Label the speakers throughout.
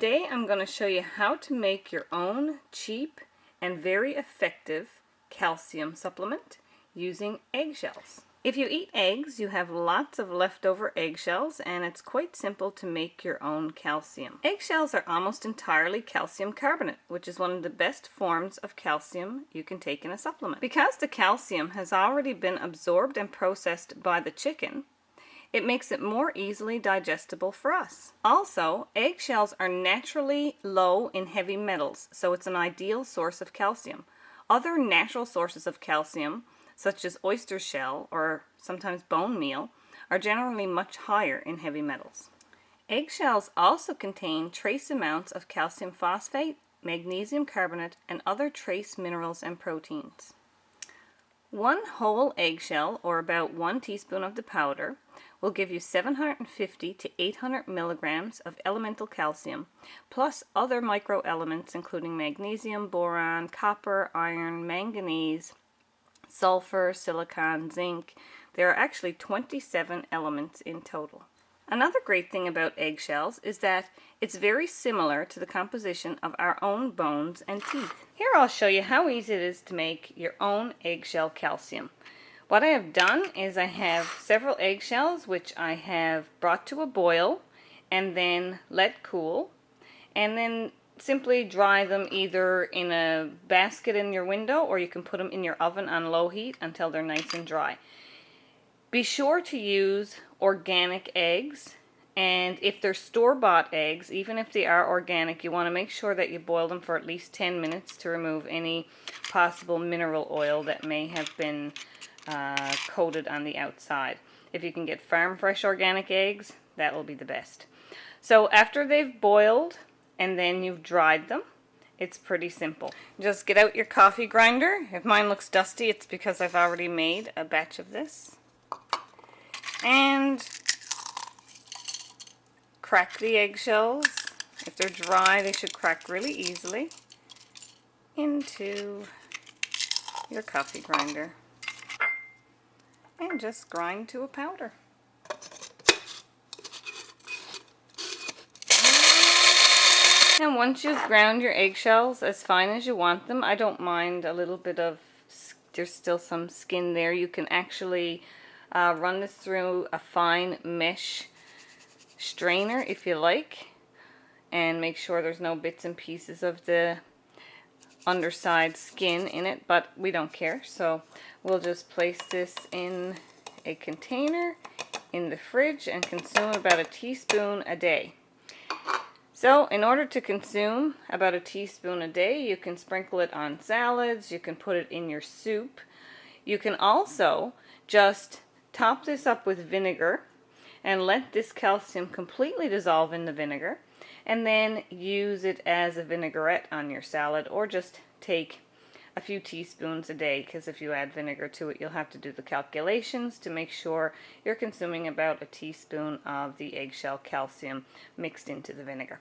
Speaker 1: Today I'm going to show you how to make your own cheap and very effective calcium supplement using eggshells. If you eat eggs, you have lots of leftover eggshells, and it's quite simple to make your own calcium. Eggshells are almost entirely calcium carbonate, which is one of the best forms of calcium you can take in a supplement. Because the calcium has already been absorbed and processed by the chicken, it makes it more easily digestible for us. Also, eggshells are naturally low in heavy metals, so it's an ideal source of calcium. Other natural sources of calcium, such as oyster shell or sometimes bone meal, are generally much higher in heavy metals. Eggshells also contain trace amounts of calcium phosphate, magnesium carbonate, and other trace minerals and proteins. One whole eggshell, or about 1 teaspoon of the powder, will give you 750 to 800 milligrams of elemental calcium, plus other microelements including magnesium, boron, copper, iron, manganese, sulfur, silicon, zinc. There are actually 27 elements in total. Another great thing about eggshells is that it's very similar to the composition of our own bones and teeth. Here I'll show you how easy it is to make your own eggshell calcium. What I have done is I have several eggshells which I have brought to a boil and then let cool, and then simply dry them either in a basket in your window, or you can put them in your oven on low heat until they're nice and dry. Be sure to use organic eggs, and if they're store-bought eggs, even if they are organic, you want to make sure that you boil them for at least 10 minutes to remove any possible mineral oil that may have been coated on the outside. If you can get farm fresh organic eggs, that will be the best. So after they've boiled and then you've dried them, it's pretty simple. Just get out your coffee grinder. If mine looks dusty, it's because I've already made a batch of this. And crack the eggshells. If they're dry, they should crack really easily into your coffee grinder. And just grind to a powder. And once you've ground your eggshells as fine as you want them, I don't mind a little bit of, there's still some skin there. You can actually run this through a fine mesh strainer if you like, and make sure there's no bits and pieces of the underside skin in it, but we don't care, so we'll just place this in a container in the fridge and consume about a teaspoon a day. So in order to consume about a teaspoon a day, you can sprinkle it on salads, you can put it in your soup. You can also just top this up with vinegar and let this calcium completely dissolve in the vinegar, and then use it as a vinaigrette on your salad, or just take a few teaspoons a day, because if you add vinegar to it, you'll have to do the calculations to make sure you're consuming about a teaspoon of the eggshell calcium mixed into the vinegar.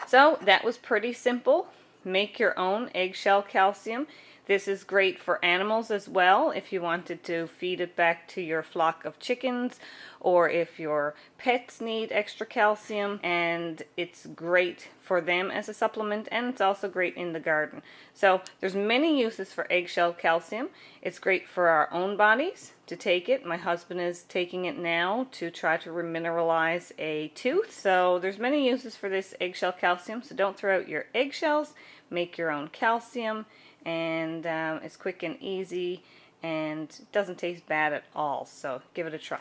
Speaker 1: So that was pretty simple. Make your own eggshell calcium. This is great for animals as well, if you wanted to feed it back to your flock of chickens, or if your pets need extra calcium, and it's great for them as a supplement, and it's also great in the garden. So there's many uses for eggshell calcium. It's great for our own bodies to take it. My husband is taking it now to try to remineralize a tooth. So there's many uses for this eggshell calcium, so don't throw out your eggshells. Make your own calcium, and it's quick and easy and doesn't taste bad at all, so give it a try.